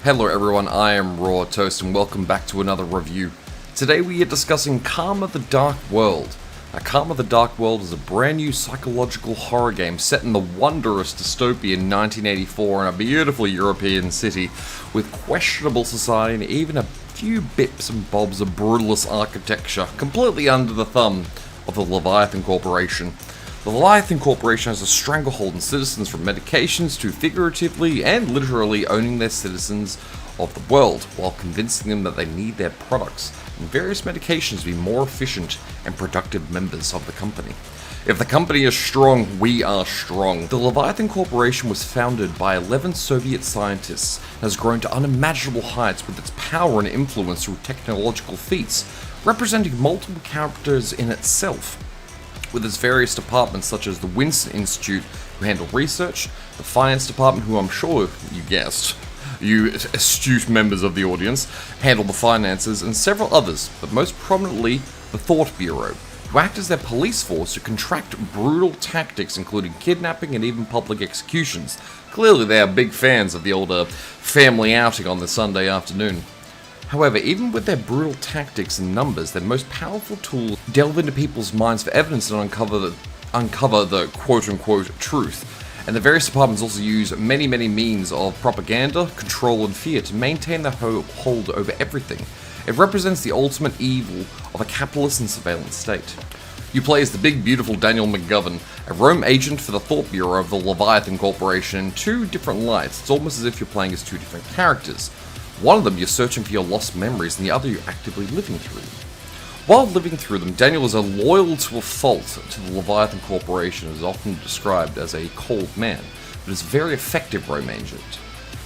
Hello everyone, I am Raw Toast and welcome back to another review. Today we are discussing Karma the Dark World. Karma the Dark World is a brand new psychological horror game set in the wondrous dystopian 1984 in a beautiful European city with questionable society and even a few bits and bobs of brutalist architecture completely under the thumb of the Leviathan Corporation. The Leviathan Corporation has a stranglehold on citizens from medications to figuratively and literally owning their citizens of the world, while convincing them that they need their products and various medications to be more efficient and productive members of the company. If the company is strong, we are strong. The Leviathan Corporation was founded by 11 Soviet scientists and has grown to unimaginable heights with its power and influence through technological feats, representing multiple characters in itself. With its various departments such as the Winston Institute, who handle research, the Finance Department, who I'm sure you guessed, you astute members of the audience, handle the finances, and several others, but most prominently the Thought Bureau, who act as their police force to contract brutal tactics including kidnapping and even public executions. Clearly they are big fans of the older family outing on the Sunday afternoon. However, even with their brutal tactics and numbers, their most powerful tools delve into people's minds for evidence and uncover the quote-unquote truth. And the various departments also use many means of propaganda, control, and fear to maintain their hold over everything. It represents the ultimate evil of a capitalist and surveillance state. You play as the big, beautiful Daniel McGovern, a roam agent for the Thought Bureau of the Leviathan Corporation in two different lights. It's almost as if you're playing as two different characters. One of them you're searching for your lost memories, and the other you're actively living through them. While living through them, Daniel is loyal to a fault to the Leviathan Corporation and is often described as a cold man, but is a very effective roam agent.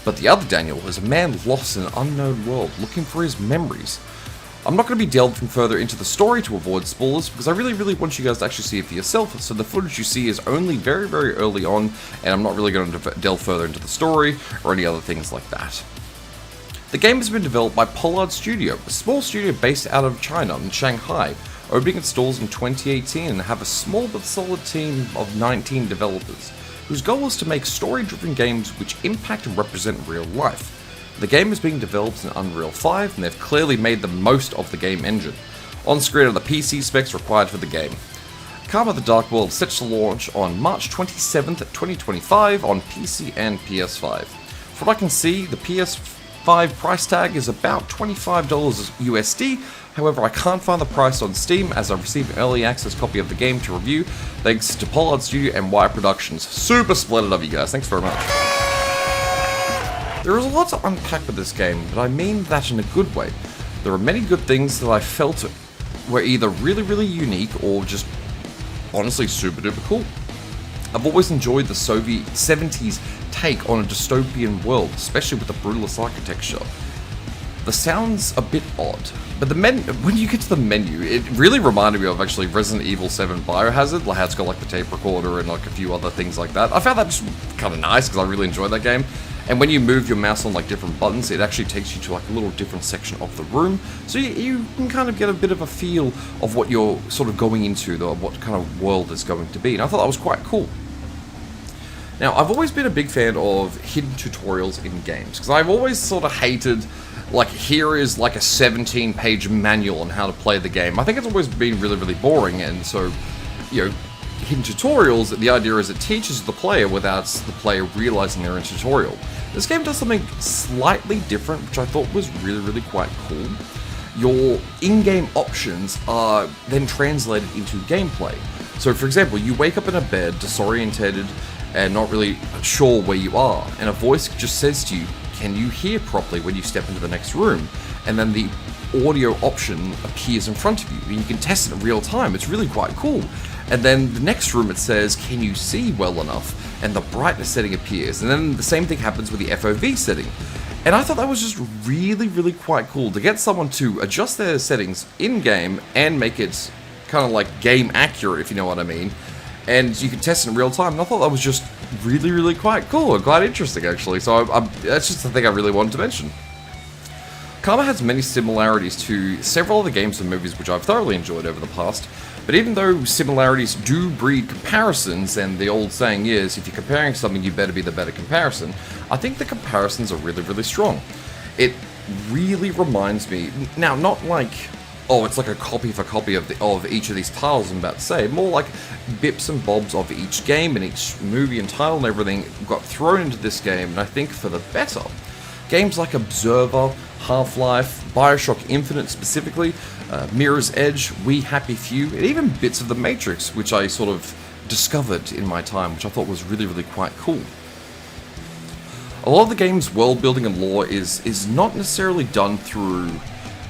But the other Daniel is a man lost in an unknown world, looking for his memories. I'm not going to be delving further into the story to avoid spoilers, because I really want you guys to actually see it for yourself, so the footage you see is only very early on, and I'm not really going to delve further into the story or any other things like that. The game has been developed by Pollard Studio, a small studio based out of China in Shanghai, opening its doors in 2018 and have a small but solid team of 19 developers, whose goal is to make story-driven games which impact and represent real life. The game is being developed in Unreal 5, and they've clearly made the most of the game engine. On screen are the PC specs required for the game. Karma the Dark World is set to launch on March 27th, 2025 on PC and PS5. From what I can see, the PS5 price tag is about $25 USD, however I can't find the price on Steam as I've received an early access copy of the game to review, thanks to Pollard Studio and Wired Productions. Super splendid of you guys, thanks very much. There is a lot to unpack with this game, but I mean that in a good way. There are many good things that I felt were either really unique or just honestly super duper cool. I've always enjoyed the Soviet 70s take on a dystopian world, especially with the brutalist architecture. The sound's a bit odd, but when you get to the menu, it really reminded me of actually Resident Evil 7 Biohazard, like how it's got like the tape recorder and like a few other things like that. I found that just kind of nice because I really enjoyed that game. And when you move your mouse on like different buttons, it actually takes you to like a little different section of the room, so you can kind of get a bit of a feel of what you're sort of going into, what kind of world it's going to be. And I thought that was quite cool. Now, I've always been a big fan of hidden tutorials in games, because I've always sort of hated, like, here is like a 17-page manual on how to play the game. I think it's always been really boring, and so, you know, hidden tutorials, the idea is it teaches the player without the player realizing they're in a tutorial. This game does something slightly different, which I thought was really quite cool. Your in-game options are then translated into gameplay. So, for example, you wake up in a bed, disorientated, and not really sure where you are, and a voice just says to you, can you hear properly when you step into the next room? And then the audio option appears in front of you, and you can test it in real time. It's really quite cool. And then the next room it says, can you see well enough? And the brightness setting appears, and then the same thing happens with the FOV setting. And I thought that was just really quite cool to get someone to adjust their settings in-game and make it kind of like game accurate, if you know what I mean. And you can test it in real time, and I thought that was just really quite cool and quite interesting, actually. So that's just the thing I really wanted to mention. Karma has many similarities to several other games and movies which I've thoroughly enjoyed over the past, but even though similarities do breed comparisons, and the old saying is, if you're comparing something, you better be the better comparison, I think the comparisons are really, really strong. It really reminds me, now not like, oh, it's like a copy for copy of each of these titles I'm about to say, more like bits and bobs of each game and each movie and title and everything got thrown into this game, and I think for the better. Games like Observer, Half-Life, Bioshock Infinite specifically, Mirror's Edge, We Happy Few, and even bits of The Matrix, which I sort of discovered in my time, which I thought was really, really quite cool. A lot of the game's world building and lore is not necessarily done through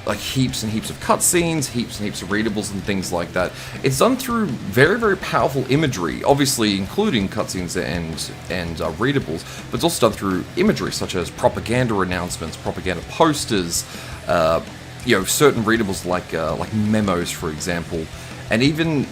like heaps and heaps of cutscenes, heaps and heaps of readables and things like that. It's done through very, very powerful imagery, obviously including cutscenes and readables, but it's also done through imagery such as propaganda announcements, propaganda posters, certain readables like memos, for example, and even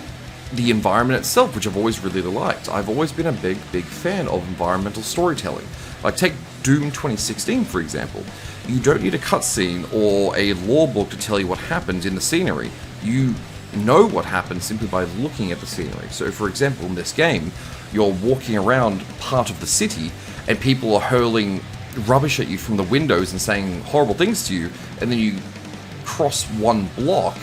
the environment itself, which I've always really liked. I've always been a big, big fan of environmental storytelling. Like take Doom 2016, for example. You don't need a cutscene or a lore book to tell you what happens in the scenery. You know what happens simply by looking at the scenery. So, for example, in this game, you're walking around part of the city and people are hurling rubbish at you from the windows and saying horrible things to you, and then you cross one block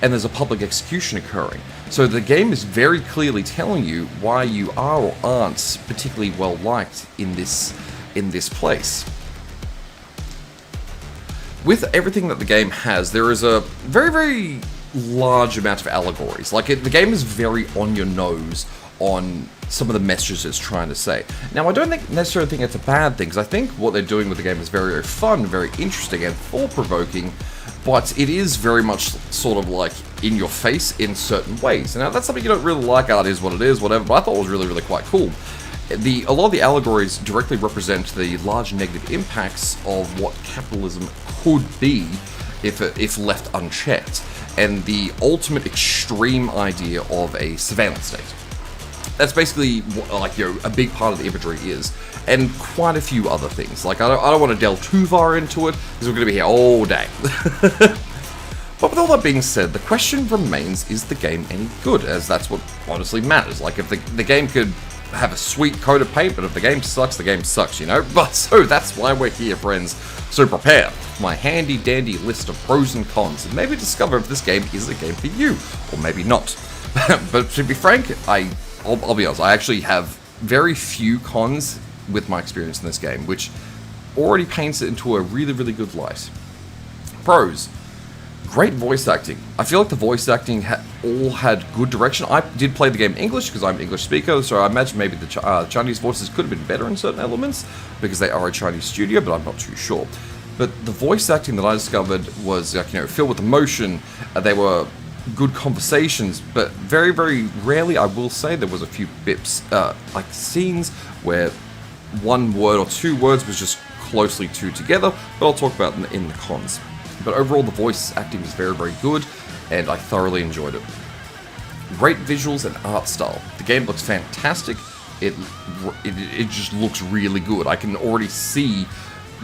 and there's a public execution occurring. So the game is very clearly telling you why you are or aren't particularly well liked in this place. With everything that the game has, there is a very, very large amount of allegories. Like, the game is very on your nose on some of the messages it's trying to say. Now, I don't necessarily think it's a bad thing, because I think what they're doing with the game is very, very fun, very interesting, and thought-provoking, but it is very much sort of like in your face in certain ways. Now, that's something you don't really like, art is what it is, whatever, but I thought it was really, really quite cool. A lot of the allegories directly represent the large negative impacts of what capitalism could be if left unchecked, and the ultimate extreme idea of a surveillance state. That's basically like, a big part of the imagery is, and quite a few other things. Like, I don't want to delve too far into it, because we're going to be here all day. But with all that being said, the question remains, is the game any good? As that's what honestly matters. Like, if the game could have a sweet coat of paint, but if the game sucks, the game sucks, But so that's why we're here, friends. So prepare my handy dandy list of pros and cons, and maybe discover if this game is a game for you, or maybe not. But to be frank, I'll be honest, I actually have very few cons with my experience in this game, which already paints it into a really, really good light. Pros. Great voice acting. I feel like the voice acting all had good direction. I did play the game in English because I'm an English speaker, so I imagine maybe the Chinese voices could have been better in certain elements because they are a Chinese studio, but I'm not too sure. But the voice acting that I discovered was filled with emotion. They were good conversations, but very, very rarely, I will say, there was a few bips, like scenes where one word or two words was just closely two together, but I'll talk about them in the cons. But overall, the voice acting was very, very good, and I thoroughly enjoyed it. Great visuals and art style. The game looks fantastic. It just looks really good. I can already see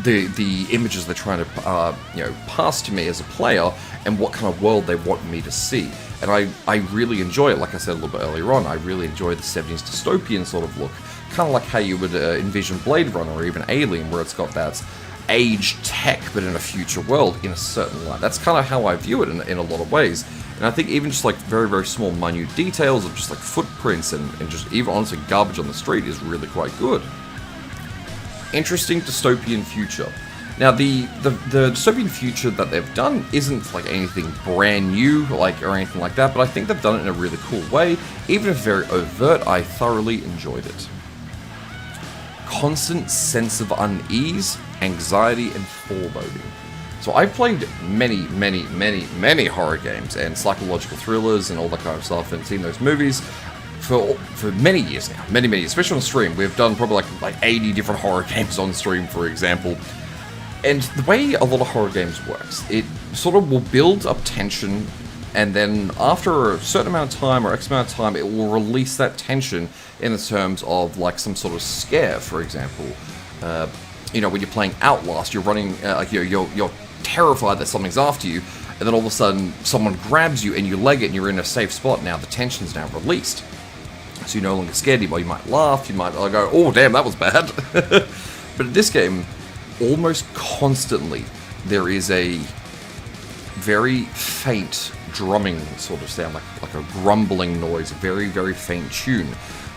the images they're trying to pass to me as a player, and what kind of world they want me to see. And I really enjoy it. Like I said a little bit earlier on, I really enjoy the 70s dystopian sort of look. Kind of like how you would envision Blade Runner or even Alien, where it's got that aged tech, but in a future world in a certain light. That's kind of how I view it in a lot of ways. And I think even just like very, very small, minute details of just like footprints and just even honestly garbage on the street is really quite good. Interesting dystopian future. Now, the dystopian future that they've done isn't like anything brand new or anything like that, but I think they've done it in a really cool way. Even if very overt, I thoroughly enjoyed it. Constant sense of unease, anxiety, and foreboding. So I've played many, many, many, many horror games and psychological thrillers and all that kind of stuff, and seen those movies for many years now. Many, many, especially on stream. We've done probably like 80 different horror games on stream, for example. And the way a lot of horror games works, it sort of will build up tension, and then after a certain amount of time or X amount of time, it will release that tension in the terms of like some sort of scare, for example. When you're playing Outlast, you're running, you're terrified that something's after you, and then all of a sudden someone grabs you and you leg it and you're in a safe spot. Now the tension's now released. So you're no longer scared anymore. You might laugh, you might go, oh damn, that was bad. But in this game, almost constantly, there is a very faint drumming sort of sound, like a grumbling noise, a very, very faint tune.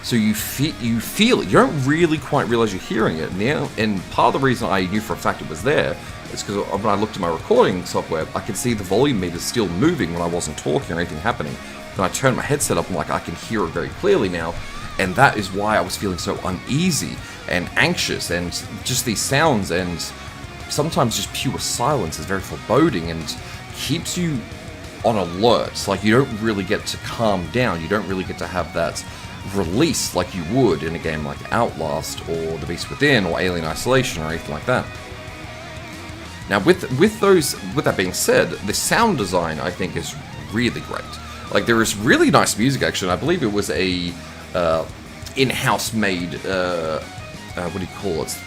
So you feel it. You don't really quite realize you're hearing it. And part of the reason I knew for a fact it was there is because when I looked at my recording software, I could see the volume meter still moving when I wasn't talking or anything happening. Then I turned my headset up and I can hear it very clearly now. And that is why I was feeling so uneasy and anxious, and just these sounds and sometimes just pure silence is very foreboding and keeps you on alert. Like, you don't really get to calm down. You don't really get to have that release like you would in a game like Outlast or The Beast Within or Alien Isolation or anything like that. Now, with that being said, the sound design I think is really great. Like, there is really nice music actually. And I believe it was a in-house made what do you call it?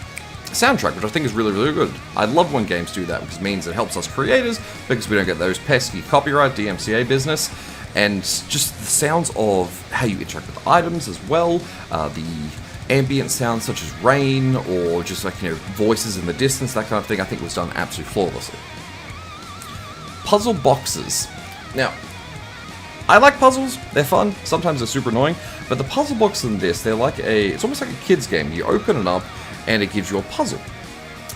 Soundtrack, which I think is really, really good. I love when games do that because it means it helps us creators because we don't get those pesky copyright DMCA business, and just the sounds of how you interact with items as well, the ambient sounds such as rain or just voices in the distance, that kind of thing. I think it was done absolutely flawlessly. Puzzle boxes. Now, I like puzzles, they're fun, sometimes they're super annoying, but the puzzle boxes in this, it's almost like a kid's game. You open it up and it gives you a puzzle.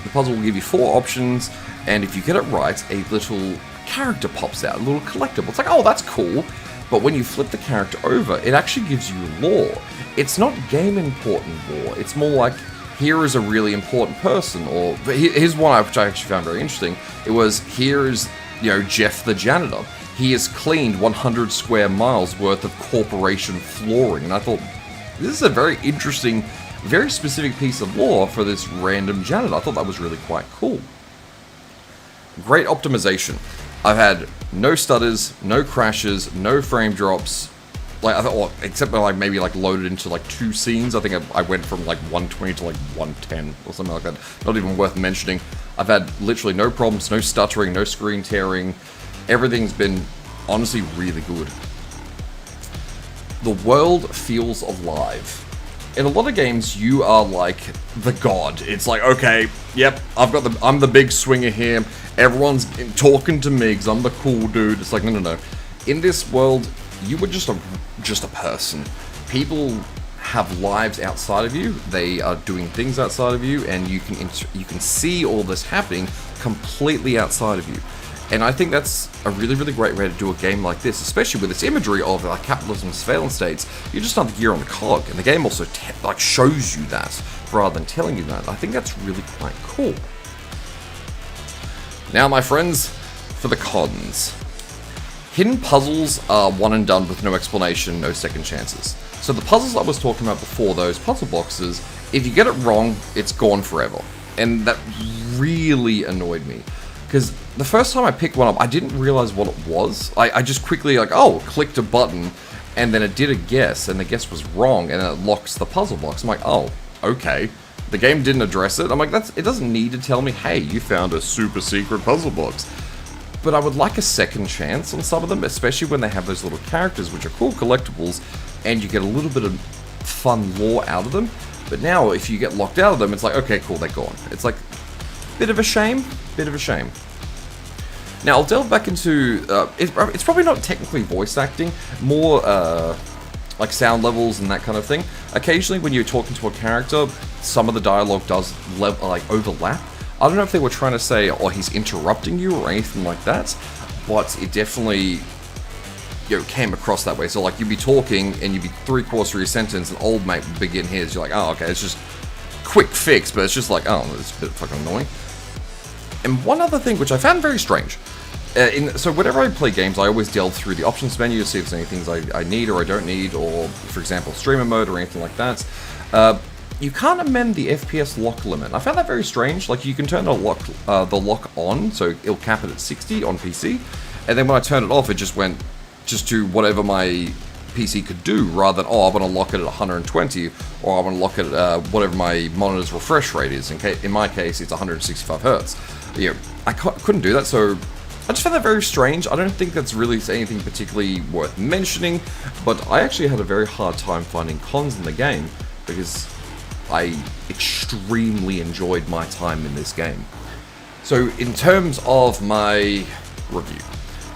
The puzzle will give you 4 options, and if you get it right, a little character pops out, a little collectible. It's like, oh, that's cool, but when you flip the character over, it actually gives you lore. It's not game important lore, it's more like, here is a really important person, or here's one which I actually found very interesting. It was, here's, Jeff the janitor. He has cleaned 100 square miles worth of corporation flooring. And I thought, this is a very interesting, very specific piece of lore for this random janitor. I thought that was really quite cool. Great optimization. I've had no stutters, no crashes, no frame drops. Like, I thought, except when maybe loaded into 2 scenes. I think I went from 120 to 110 or something like that. Not even worth mentioning. I've had literally no problems, no stuttering, no screen tearing. Everything's been honestly really good. The world feels alive. In a lot of games, you are like the god. It's like, okay, yep, I'm the big swinger here. Everyone's talking to me because I'm the cool dude. It's like, no. In this world, you were just a person. People have lives outside of you. They are doing things outside of you, and you can see all this happening completely outside of you. And I think that's a really, really great way to do a game like this, especially with its imagery of capitalism and surveillance states. You're just another gear on the cog, and the game also shows you that rather than telling you that. I think that's really quite cool. Now, my friends, for the cons. Hidden puzzles are one and done with no explanation, no second chances. So the puzzles I was talking about before, those puzzle boxes, if you get it wrong, it's gone forever. And that really annoyed me. Because the first time I picked one up, I didn't realize what it was. I just quickly, clicked a button, and then it did a guess, and the guess was wrong, and then it locks the puzzle box. I'm like, oh, okay. The game didn't address it. I'm like, it doesn't need to tell me, hey, you found a super secret puzzle box. But I would like a second chance on some of them, especially when they have those little characters, which are cool collectibles, and you get a little bit of fun lore out of them. But now, if you get locked out of them, it's like, okay, cool, they're gone. It's like, bit of a shame. Now, I'll delve back into, it's probably not technically voice acting, more sound levels and that kind of thing. Occasionally, when you're talking to a character, some of the dialogue does overlap. I don't know if they were trying to say, oh, he's interrupting you or anything like that, but it definitely came across that way. So you'd be talking and you'd be 3/4 through your sentence, and old mate would begin his. You're like, oh, okay, it's just quick fix, but it's just like, oh, it's a bit fucking annoying. And one other thing which I found very strange. So whenever I play games, I always delve through the options menu to see if there's any things I need or I don't need, or, for example, streamer mode or anything like that. You can't amend the FPS lock limit. I found that very strange. You can turn the lock on, so it'll cap it at 60 on PC, and then when I turn it off, it just went to whatever my PC could do, rather than, oh, I want to lock it at 120, or I want to lock it at whatever my monitor's refresh rate is. In my case, it's 165 hertz. I couldn't do that, so I just found that very strange. I don't think that's really anything particularly worth mentioning, but I actually had a very hard time finding cons in the game, because I extremely enjoyed my time in this game. So in terms of my review,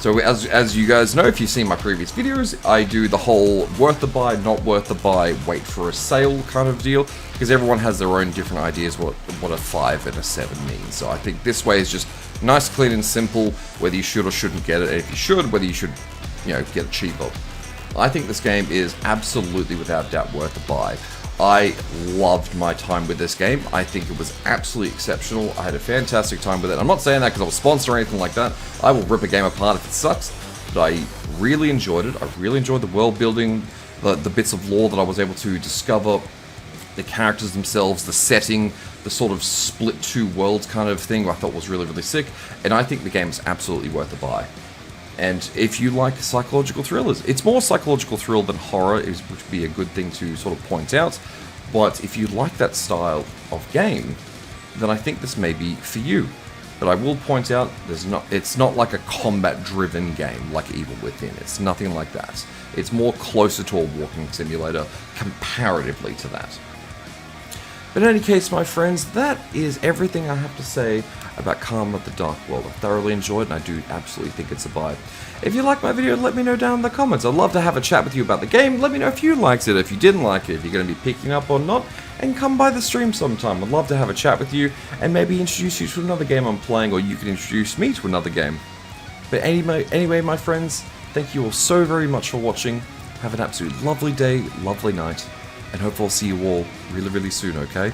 so as you guys know, if you've seen my previous videos, I do the whole worth the buy, not worth the buy, wait for a sale kind of deal, because everyone has their own different ideas what a 5 and a 7 means. So I think this way is just nice, clean and simple, whether you should or shouldn't get it, and if you should, whether you should, get it cheaper. I think this game is absolutely without doubt worth the buy. I loved my time with this game. I think it was absolutely exceptional. I had a fantastic time with it. I'm not saying that because I was sponsored or anything like that. I will rip a game apart if it sucks, but I really enjoyed it. I really enjoyed the world building, the bits of lore that I was able to discover, the characters themselves, the setting, the sort of split two worlds kind of thing I thought was really, really sick, and I think the game is absolutely worth the buy. And if you like psychological thrillers, it's more psychological thrill than horror, which would be a good thing to sort of point out. But if you like that style of game, then I think this may be for you. But I will point out, it's not like a combat-driven game like Evil Within. It's nothing like that. It's more closer to a walking simulator comparatively to that. But in any case, my friends, that is everything I have to say about Karma the Dark World. I thoroughly enjoyed it, and I do absolutely think it's a buy. If you liked my video, let me know down in the comments. I'd love to have a chat with you about the game. Let me know if you liked it, if you didn't like it, if you're going to be picking up or not, and come by the stream sometime. I'd love to have a chat with you, and maybe introduce you to another game I'm playing, or you can introduce me to another game. But anyway, my friends, thank you all so very much for watching. Have an absolute lovely day, lovely night, and hope I'll see you all really, really soon, okay?